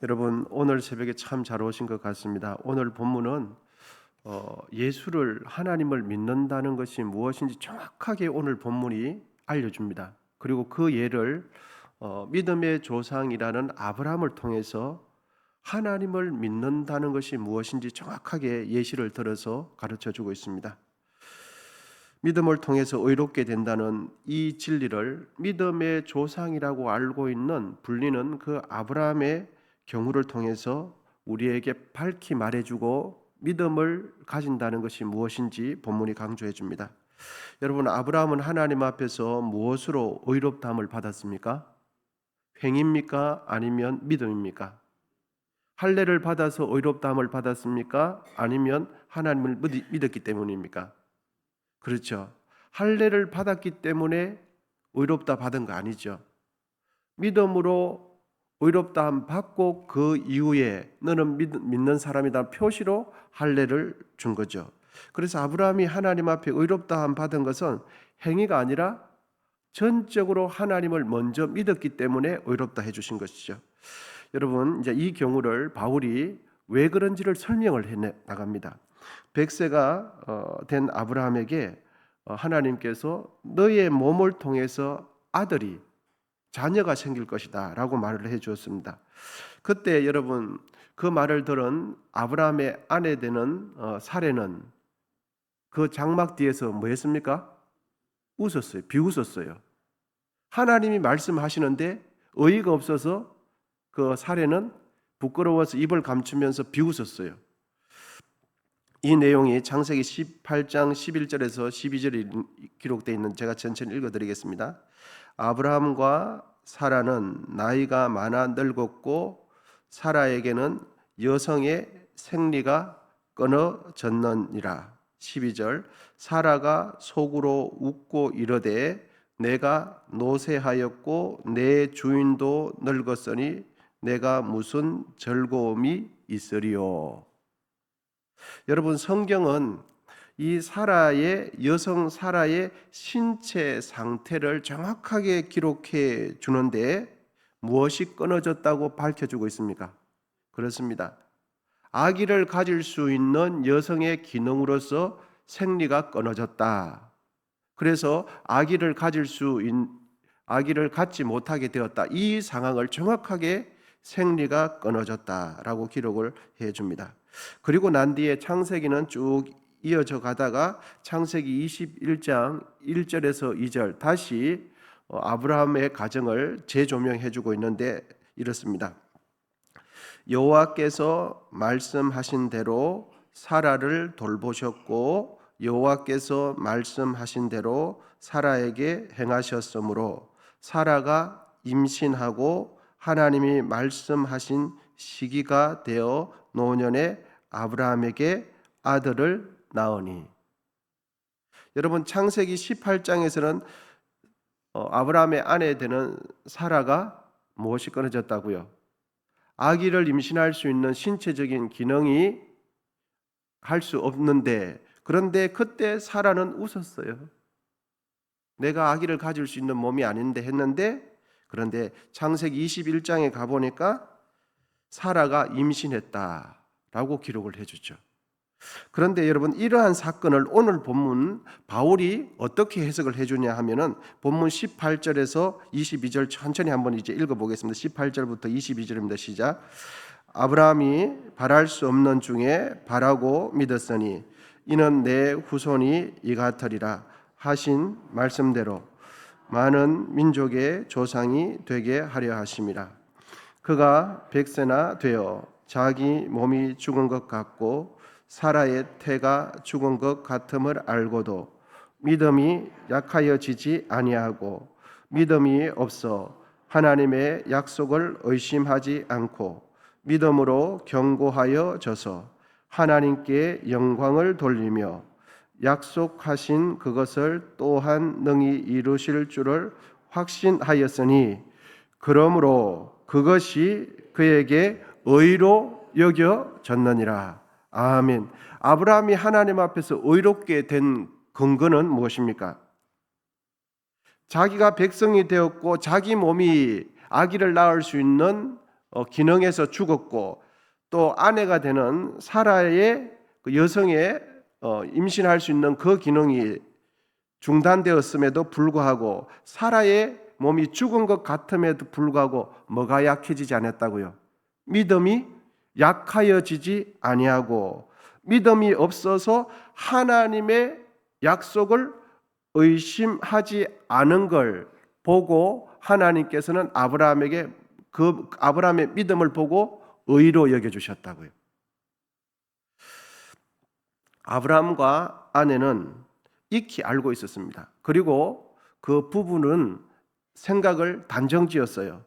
여러분, 오늘 새벽에 참 잘 오신 것 같습니다. 오늘 본문은 예수를, 하나님을 믿는다는 것이 무엇인지 정확하게 오늘 본문이 알려줍니다. 그리고 그 예를 믿음의 조상이라는 아브라함을 통해서 하나님을 믿는다는 것이 무엇인지 정확하게 예시를 들어서 가르쳐주고 있습니다. 믿음을 통해서 의롭게 된다는 이 진리를 믿음의 조상이라고 알고 있는 불리는 그 아브라함의 경우를 통해서 우리에게 밝히 말해주고 믿음을 가진다는 것이 무엇인지 본문이 강조해 줍니다. 여러분, 아브라함은 하나님 앞에서 무엇으로 의롭다함을 받았습니까? 행입니까? 아니면 믿음입니까? 할례를 받아서 의롭다함을 받았습니까? 아니면 하나님을 믿었기 때문입니까? 그렇죠. 할례를 받았기 때문에 의롭다 받은 거 아니죠. 믿음으로 의롭다함 받고 그 이후에 너는 믿는 사람이다 표시로 할례를 준 거죠. 그래서 아브라함이 하나님 앞에 의롭다함 받은 것은 행위가 아니라 전적으로 하나님을 먼저 믿었기 때문에 의롭다 해주신 것이죠. 여러분, 이제 이 경우를 바울이 왜 그런지를 설명을 해 나갑니다. 100세가 된 아브라함에게 하나님께서 너의 몸을 통해서 아들이, 자녀가 생길 것이다 라고 말을 해 주었습니다. 그때 여러분, 그 말을 들은 아브라함의 아내 되는 사레는 그 장막 뒤에서 뭐 했습니까? 웃었어요. 비웃었어요. 하나님이 말씀하시는데 어이가 없어서 그 사레는 부끄러워서 입을 감추면서 비웃었어요. 이 내용이 창세기 18장 11절에서 12절에 기록되어 있는, 제가 천천히 읽어드리겠습니다. 아브라함과 사라는 나이가 많아 늙었고 사라에게는 여성의 생리가 끊어졌느니라. 12절, 사라가 속으로 웃고 이르되 내가 노쇠하였고 내 주인도 늙었으니 내가 무슨 즐거움이 있으리요. 여러분, 성경은 이 사라의, 여성 사라의 신체 상태를 정확하게 기록해 주는데 무엇이 끊어졌다고 밝혀주고 있습니까? 그렇습니다. 아기를 가질 수 있는 여성의 기능으로서 생리가 끊어졌다. 그래서 아기를 갖지 못하게 되었다. 이 상황을 정확하게 생리가 끊어졌다라고 기록을 해줍니다. 그리고 난 뒤에 창세기는 쭉 이어져 가다가 창세기 21장 1절에서 2절 다시 아브라함의 가정을 재조명해주고 있는데 이렇습니다. 여호와께서 말씀하신 대로 사라를 돌보셨고 여호와께서 말씀하신 대로 사라에게 행하셨으므로 사라가 임신하고 하나님이 말씀하신 시기가 되어 노년에 아브라함에게 아들을 낳으니. 여러분, 창세기 18장에서는 아브라함의 아내 되는 사라가 무엇이 끊어졌다고요? 아기를 임신할 수 있는 신체적인 기능이 할 수 없는데, 그런데 그때 사라는 웃었어요. 내가 아기를 가질 수 있는 몸이 아닌데 했는데, 그런데 창세기 21장에 가보니까 사라가 임신했다라고 기록을 해주죠. 그런데 여러분, 이러한 사건을 오늘 본문 바울이 어떻게 해석을 해주냐 하면은 본문 18절에서 22절 천천히 한번 이제 읽어보겠습니다. 18절부터 22절입니다. 시작. 아브라함이 바랄 수 없는 중에 바라고 믿었으니 이는 내 후손이 이같으리라 하신 말씀대로 많은 민족의 조상이 되게 하려 하심이라. 그가 100세나 되어 자기 몸이 죽은 것 같고 사라의 태가 죽은 것 같음을 알고도 믿음이 약하여지지 아니하고 믿음이 없어 하나님의 약속을 의심하지 않고 믿음으로 견고하여 져서 하나님께 영광을 돌리며 약속하신 그것을 또한 능히 이루실 줄을 확신하였으니 그러므로 그것이 그에게 의로 여겨졌느니라. 아멘. 아브라함이 하나님 앞에서 의롭게 된 근거는 무엇입니까? 자기가 백성이 되었고 자기 몸이 아기를 낳을 수 있는 기능에서 죽었고, 또 아내가 되는 사라의 그 여성의 임신할 수 있는 그 기능이 중단되었음에도 불구하고 사라의 몸이 죽은 것 같음에도 불구하고 뭐가 약해지지 않았다고요? 믿음이 약하여지지 아니하고, 믿음이 없어서 하나님의 약속을 의심하지 않은 걸 보고 하나님께서는 아브라함에게 그 아브라함의 믿음을 보고 의로 여겨주셨다고요. 아브라함과 아내는 익히 알고 있었습니다. 그리고 그 부부는 생각을 단정지었어요.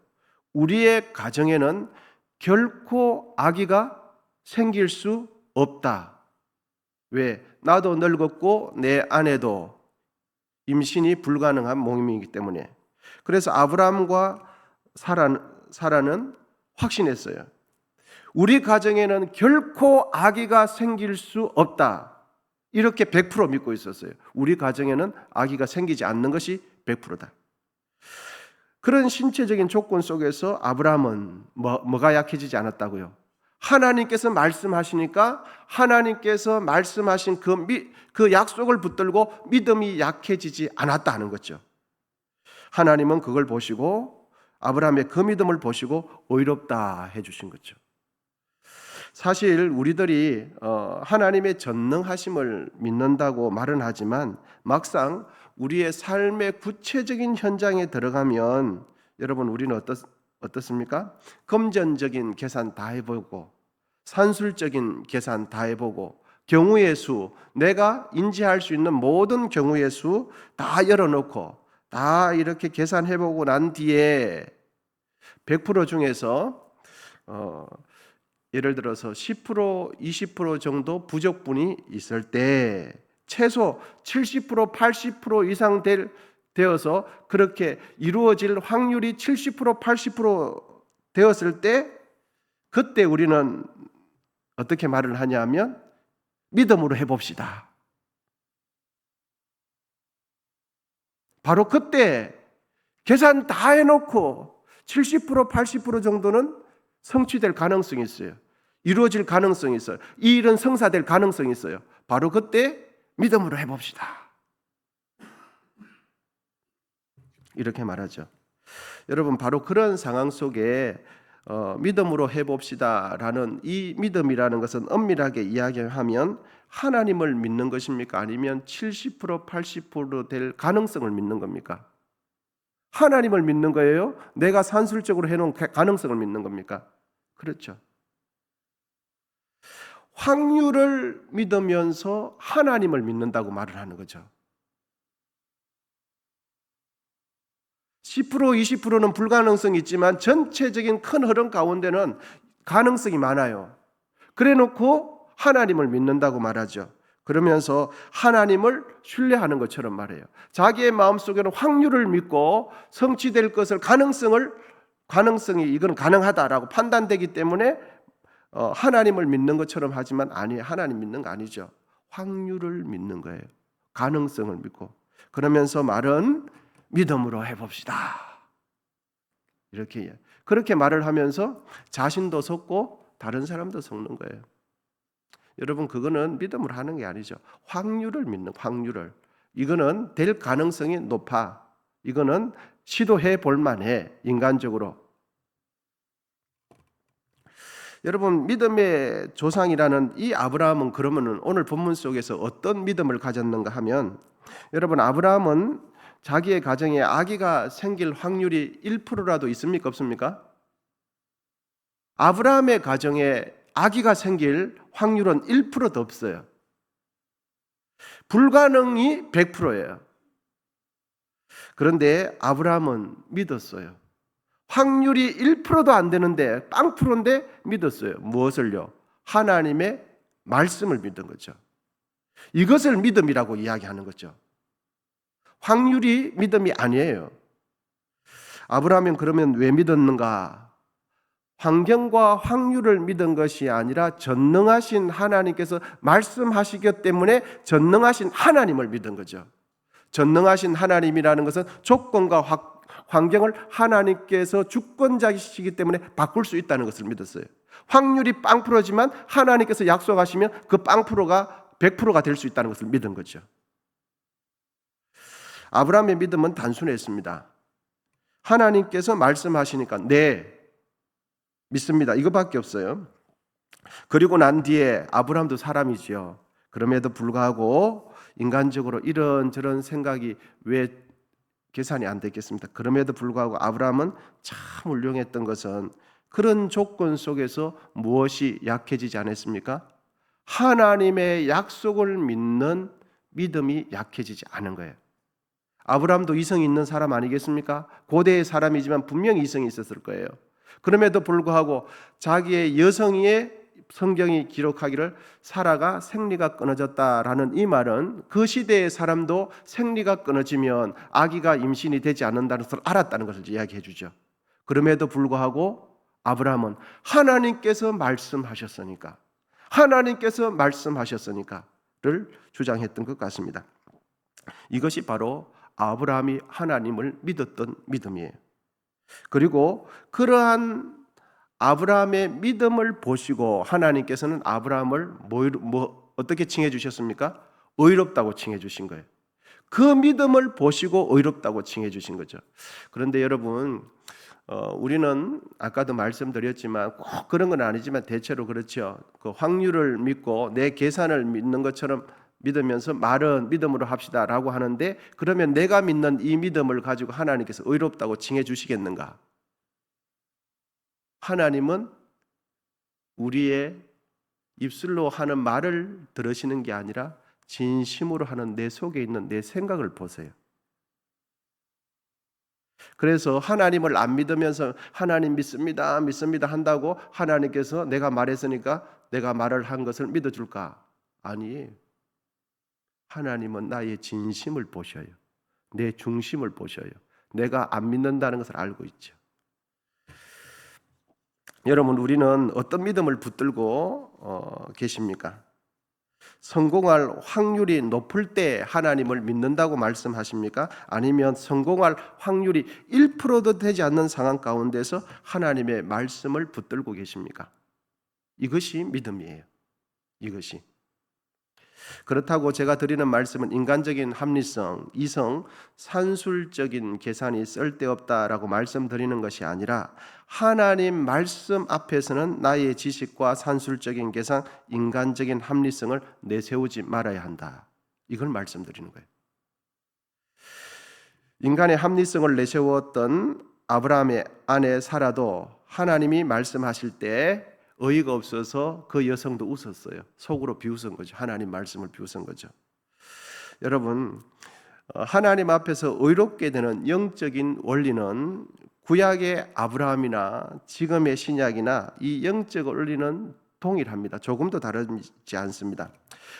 우리의 가정에는 결코 아기가 생길 수 없다. 왜? 나도 늙었고 내 아내도 임신이 불가능한 몸이기 때문에. 그래서 아브라함과 사라는 확신했어요. 우리 가정에는 결코 아기가 생길 수 없다. 이렇게 100% 믿고 있었어요. 우리 가정에는 아기가 생기지 않는 것이 100%다. 그런 신체적인 조건 속에서 아브라함은 뭐가 약해지지 않았다고요? 하나님께서 말씀하시니까 하나님께서 말씀하신 그 약속을 붙들고 믿음이 약해지지 않았다는 거죠. 하나님은 그걸 보시고 아브라함의 그 믿음을 보시고 의롭다 해주신 거죠. 사실 우리들이 하나님의 전능하심을 믿는다고 말은 하지만 막상 우리의 삶의 구체적인 현장에 들어가면 여러분 우리는 어떻습니까? 금전적인 계산 다 해보고 산술적인 계산 다 해보고 경우의 수, 내가 인지할 수 있는 모든 경우의 수 다 열어놓고 다 이렇게 계산해보고 난 뒤에 100% 중에서 예를 들어서 10%, 20% 정도 부족분이 있을 때 최소 70%, 80% 이상 되어서 그렇게 이루어질 확률이 70%, 80% 되었을 때 그때 우리는 어떻게 말을 하냐면 믿음으로 해봅시다. 바로 그때 계산 다 해놓고 70%, 80% 정도는 성취될 가능성이 있어요. 이루어질 가능성이 있어요. 이 일은 성사될 가능성이 있어요. 바로 그때 믿음으로 해봅시다. 이렇게 말하죠. 여러분 바로 그런 상황 속에 믿음으로 해봅시다라는 이 믿음이라는 것은 엄밀하게 이야기하면 하나님을 믿는 것입니까? 아니면 70%, 80%될 가능성을 믿는 겁니까? 하나님을 믿는 거예요? 내가 산술적으로 해놓은 가능성을 믿는 겁니까? 그렇죠. 확률을 믿으면서 하나님을 믿는다고 말을 하는 거죠. 10%, 20%는 불가능성이 있지만 전체적인 큰 흐름 가운데는 가능성이 많아요. 그래 놓고 하나님을 믿는다고 말하죠. 그러면서 하나님을 신뢰하는 것처럼 말해요. 자기의 마음속에는 확률을 믿고 성취될 것을 가능성이 이건 가능하다라고 판단되기 때문에 하나님을 믿는 것처럼 하지만 아니에요. 하나님 믿는 거 아니죠. 확률을 믿는 거예요. 가능성을 믿고. 그러면서 말은 믿음으로 해봅시다. 이렇게 그렇게 말을 하면서 자신도 섰고 다른 사람도 섰는 거예요. 여러분 그거는 믿음으로 하는 게 아니죠. 확률을 믿는 확률을. 이거는 될 가능성이 높아. 이거는 시도해 볼 만해. 인간적으로. 여러분 믿음의 조상이라는 이 아브라함은 그러면은 오늘 본문 속에서 어떤 믿음을 가졌는가 하면 여러분 아브라함은 자기의 가정에 아기가 생길 확률이 1%라도 있습니까? 없습니까? 아브라함의 가정에 아기가 생길 확률은 1%도 없어요. 불가능이 100%예요. 그런데 아브라함은 믿었어요. 확률이 1%도 안 되는데 빵프로인데 믿었어요. 무엇을요? 하나님의 말씀을 믿은 거죠. 이것을 믿음이라고 이야기하는 거죠. 확률이 믿음이 아니에요. 아브라함은 그러면 왜 믿었는가? 환경과 확률을 믿은 것이 아니라 전능하신 하나님께서 말씀하시기 때문에 전능하신 하나님을 믿은 거죠. 전능하신 하나님이라는 것은 조건과 환경을 하나님께서 주권자이시기 때문에 바꿀 수 있다는 것을 믿었어요. 확률이 0%지만 하나님께서 약속하시면 그 0%가 100%가 될 수 있다는 것을 믿은 거죠. 아브라함의 믿음은 단순했습니다. 하나님께서 말씀하시니까 네, 믿습니다. 이거밖에 없어요. 그리고 난 뒤에 아브라함도 사람이지요. 그럼에도 불구하고 인간적으로 이런저런 생각이 왜 계산이 안 됐겠습니까? 그럼에도 불구하고 아브라함은 참 훌륭했던 것은 그런 조건 속에서 무엇이 약해지지 않았습니까? 하나님의 약속을 믿는 믿음이 약해지지 않은 거예요. 아브라함도 이성이 있는 사람 아니겠습니까? 고대의 사람이지만 분명히 이성이 있었을 거예요. 그럼에도 불구하고 자기의 여성의 성경이 기록하기를 사라가 생리가 끊어졌다라는 이 말은 그 시대의 사람도 생리가 끊어지면 아기가 임신이 되지 않는다는 것을 알았다는 것을 이야기해 주죠. 그럼에도 불구하고 아브라함은 하나님께서 말씀하셨으니까 를 주장했던 것 같습니다. 이것이 바로 아브라함이 하나님을 믿었던 믿음이에요. 그리고 그러한 아브라함의 믿음을 보시고 하나님께서는 아브라함을 어떻게 칭해 주셨습니까? 의롭다고 칭해 주신 거예요. 그 믿음을 보시고 의롭다고 칭해 주신 거죠. 그런데 여러분, 우리는 아까도 말씀드렸지만 꼭 그런 건 아니지만 대체로 그렇죠. 그 확률을 믿고 내 계산을 믿는 것처럼 믿으면서 말은 믿음으로 합시다라고 하는데, 그러면 내가 믿는 이 믿음을 가지고 하나님께서 의롭다고 칭해 주시겠는가? 하나님은 우리의 입술로 하는 말을 들으시는 게 아니라 진심으로 하는 내 속에 있는 내 생각을 보세요. 그래서 하나님을 안 믿으면서 하나님 믿습니다 한다고 하나님께서 내가 말했으니까 내가 말을 한 것을 믿어줄까? 아니, 하나님은 나의 진심을 보셔요. 내 중심을 보셔요. 내가 안 믿는다는 것을 알고 있죠. 여러분, 우리는 어떤 믿음을 붙들고 계십니까? 성공할 확률이 높을 때 하나님을 믿는다고 말씀하십니까? 아니면 성공할 확률이 1%도 되지 않는 상황 가운데서 하나님의 말씀을 붙들고 계십니까? 이것이 믿음이에요. 이것이. 그렇다고 제가 드리는 말씀은 인간적인 합리성, 이성, 산술적인 계산이 쓸데없다라고 말씀드리는 것이 아니라 하나님 말씀 앞에서는 나의 지식과 산술적인 계산, 인간적인 합리성을 내세우지 말아야 한다. 이걸 말씀드리는 거예요. 인간의 합리성을 내세웠던 아브라함의 아내 사라도 하나님이 말씀하실 때 어이가 없어서 그 여성도 웃었어요. 속으로 비웃은 거죠. 하나님 말씀을 비웃은 거죠. 여러분, 하나님 앞에서 의롭게 되는 영적인 원리는 구약의 아브라함이나 지금의 신약이나 이 영적 원리는 동일합니다. 조금도 다르지 않습니다.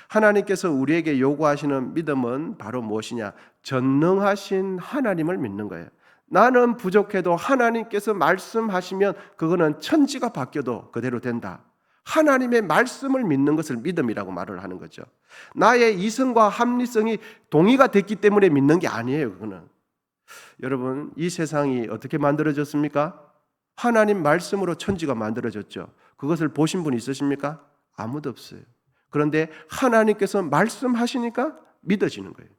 하나님께서 우리에게 요구하시는 믿음은 바로 무엇이냐? 전능하신 하나님을 믿는 거예요. 나는 부족해도 하나님께서 말씀하시면 그거는 천지가 바뀌어도 그대로 된다. 하나님의 말씀을 믿는 것을 믿음이라고 말을 하는 거죠. 나의 이성과 합리성이 동의가 됐기 때문에 믿는 게 아니에요. 그거는. 여러분, 이 세상이 어떻게 만들어졌습니까? 하나님 말씀으로 천지가 만들어졌죠. 그것을 보신 분 있으십니까? 아무도 없어요. 그런데 하나님께서 말씀하시니까 믿어지는 거예요.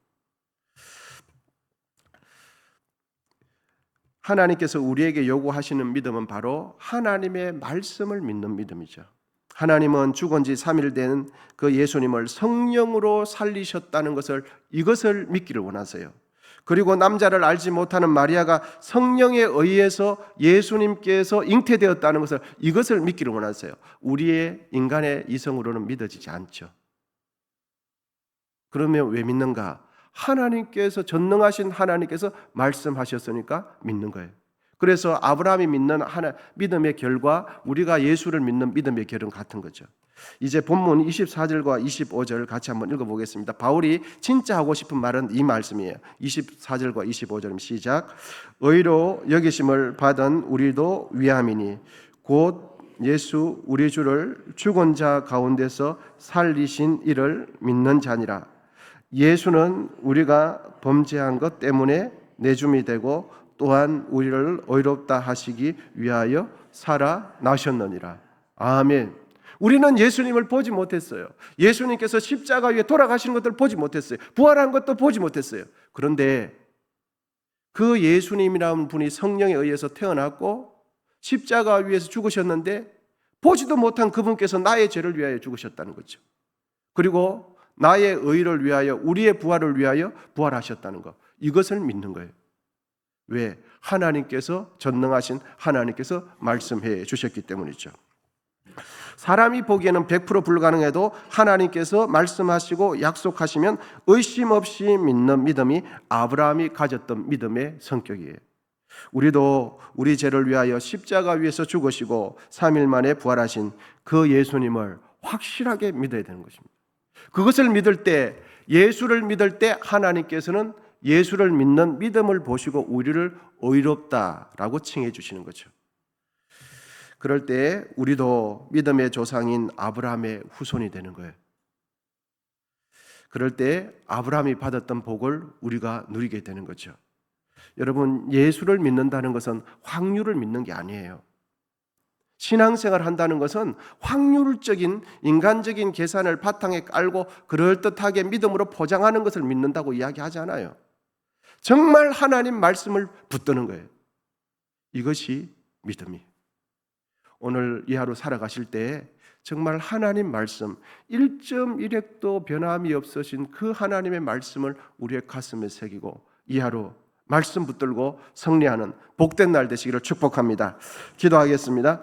하나님께서 우리에게 요구하시는 믿음은 바로 하나님의 말씀을 믿는 믿음이죠. 하나님은 죽은 지 3일 된 그 예수님을 성령으로 살리셨다는 이것을 믿기를 원하세요. 그리고 남자를 알지 못하는 마리아가 성령에 의해서 예수님께서 잉태되었다는 이것을 믿기를 원하세요. 우리의 인간의 이성으로는 믿어지지 않죠. 그러면 왜 믿는가? 하나님께서, 전능하신 하나님께서 말씀하셨으니까 믿는 거예요. 그래서 아브라함이 믿는 믿음의 결과, 우리가 예수를 믿는 믿음의 결은 같은 거죠. 이제 본문 24절과 25절 같이 한번 읽어보겠습니다. 바울이 진짜 하고 싶은 말은 이 말씀이에요. 24절과 25절 시작. 의로 여기심을 받은 우리도 위함이니 곧 예수 우리 주를 죽은 자 가운데서 살리신 이를 믿는 자니라. 예수는 우리가 범죄한 것 때문에 내줌이 되고 또한 우리를 의롭다 하시기 위하여 살아나셨느니라. 아멘. 우리는 예수님을 보지 못했어요. 예수님께서 십자가 위에 돌아가시는 것들을 보지 못했어요. 부활한 것도 보지 못했어요. 그런데 그 예수님이라는 분이 성령에 의해서 태어났고 십자가 위에서 죽으셨는데 보지도 못한 그분께서 나의 죄를 위하여 죽으셨다는 거죠. 그리고 나의 의를 위하여, 우리의 부활을 위하여 부활하셨다는 것, 이것을 믿는 거예요. 왜? 하나님께서, 전능하신 하나님께서 말씀해 주셨기 때문이죠. 사람이 보기에는 100% 불가능해도 하나님께서 말씀하시고 약속하시면 의심 없이 믿는 믿음이 아브라함이 가졌던 믿음의 성격이에요. 우리도 우리 죄를 위하여 십자가 위에서 죽으시고 3일 만에 부활하신 그 예수님을 확실하게 믿어야 되는 것입니다. 그것을 믿을 때, 예수를 믿을 때 하나님께서는 예수를 믿는 믿음을 보시고 우리를 의롭다라고 칭해 주시는 거죠. 그럴 때 우리도 믿음의 조상인 아브라함의 후손이 되는 거예요. 그럴 때 아브라함이 받았던 복을 우리가 누리게 되는 거죠. 여러분, 예수를 믿는다는 것은 확률을 믿는 게 아니에요. 신앙생활을 한다는 것은 확률적인 인간적인 계산을 바탕에 깔고 그럴듯하게 믿음으로 포장하는 것을 믿는다고 이야기하지 않아요. 정말 하나님 말씀을 붙드는 거예요. 이것이 믿음이에요. 오늘 이 하루 살아가실 때 정말 하나님 말씀 1.1핵도 변함이 없으신 그 하나님의 말씀을 우리의 가슴에 새기고 이 하루 말씀 붙들고 승리하는 복된 날 되시기를 축복합니다. 기도하겠습니다.